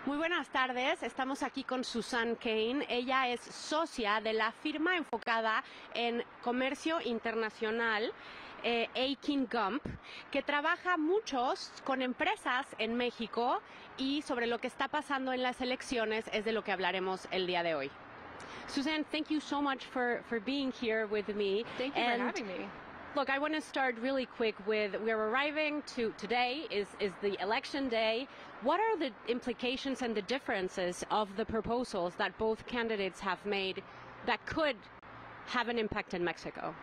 Muy buenas tardes, estamos aquí con Susan Kane. Ella es socia de la firma enfocada en comercio internacional Aiken Gump, que trabaja muchos con empresas en México y sobre lo que está pasando en las elecciones es de lo que hablaremos el día de hoy. Suzanne, thank you so much for being here with me. Thank you for having me. Look, I want to start really quick with we're arriving to today is the election day. What are the implications and the differences of the proposals that both candidates have made that could have an impact in Mexico?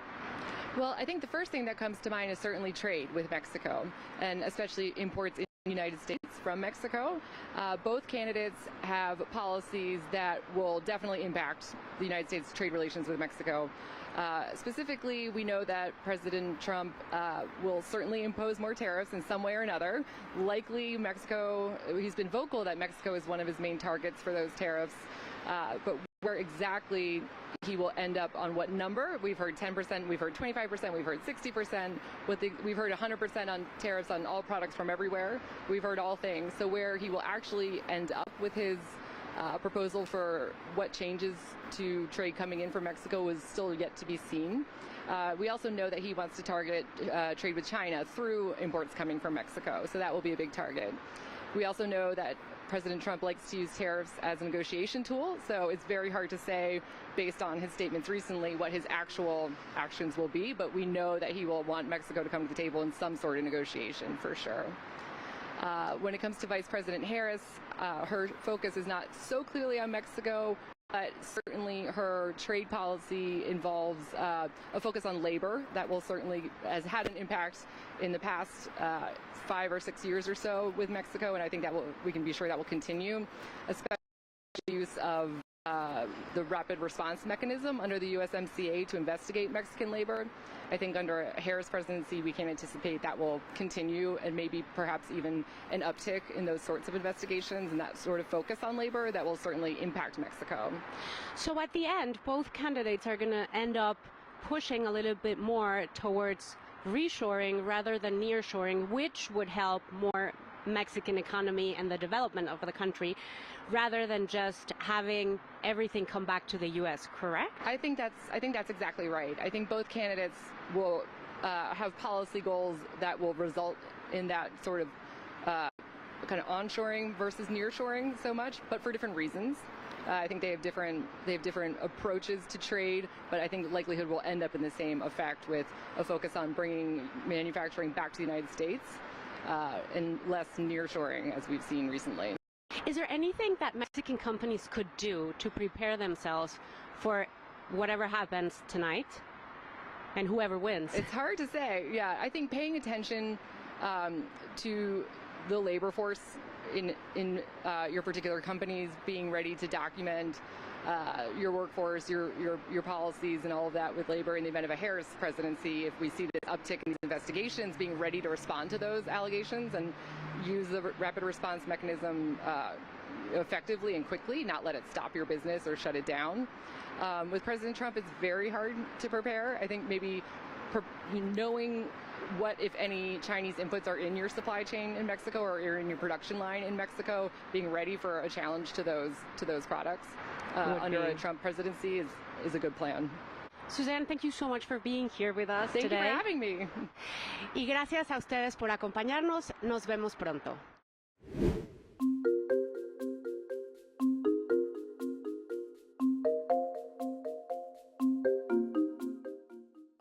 Well, I think the first thing that comes to mind is certainly trade with Mexico, and especially imports in the United States from Mexico. Both candidates have policies that will definitely impact the United States' trade relations with Mexico. Specifically, we know that President Trump will certainly impose more tariffs in some way or another. Likely Mexico, he's been vocal that Mexico is one of his main targets for those tariffs, but where exactly he will end up on what number, we've heard 10%, we've heard 25%, we've heard 60%, we've heard 100% on tariffs on all products from everywhere. We've heard all things. So where he will actually end up with his proposal for what changes to trade coming in from Mexico is still yet to be seen. We also know that he wants to target trade with China through imports coming from Mexico, so that will be a big target. We also know that President Trump likes to use tariffs as a negotiation tool, so it's very hard to say, based on his statements recently, what his actual actions will be, but we know that he will want Mexico to come to the table in some sort of negotiation, for sure. When it comes to Vice President Harris, her focus is not so clearly on Mexico, but certainly her trade policy involves a focus on labor that will certainly has had an impact in the past 5 or 6 years or so with Mexico, and I think that we can be sure that will continue, especially the use of the rapid response mechanism under the USMCA to investigate Mexican labor. I think under a Harris presidency, we can anticipate that will continue and maybe perhaps even an uptick in those sorts of investigations and that sort of focus on labor that will certainly impact Mexico. So at the end, both candidates are going to end up pushing a little bit more towards reshoring rather than nearshoring, which would help more Mexican economy and the development of the country rather than just having everything come back to the US, correct? I think that's exactly right. I think both candidates will have policy goals that will result in that sort of kind of onshoring versus nearshoring so much, but for different reasons. I think they have different approaches to trade, but I think the likelihood will end up in the same effect with a focus on bringing manufacturing back to the United States and less nearshoring as we've seen recently. Is there anything that Mexican companies could do to prepare themselves for whatever happens tonight and whoever wins? It's hard to say. Yeah, I think paying attention to the labor force in your particular companies, being ready to document your workforce, your policies and all of that with labor in the event of a Harris presidency. If we see this uptick in these investigations, being ready to respond to those allegations and use the rapid response mechanism effectively and quickly, not let it stop your business or shut it down. With President Trump, it's very hard to prepare. I think maybe knowing what, if any, Chinese inputs are in your supply chain in Mexico or in your production line in Mexico, being ready for a challenge to those products under a Trump presidency is a good plan. Suzanne, thank you so much for being here with us today. Thank you for having me. Y gracias a ustedes por acompañarnos. Nos vemos pronto.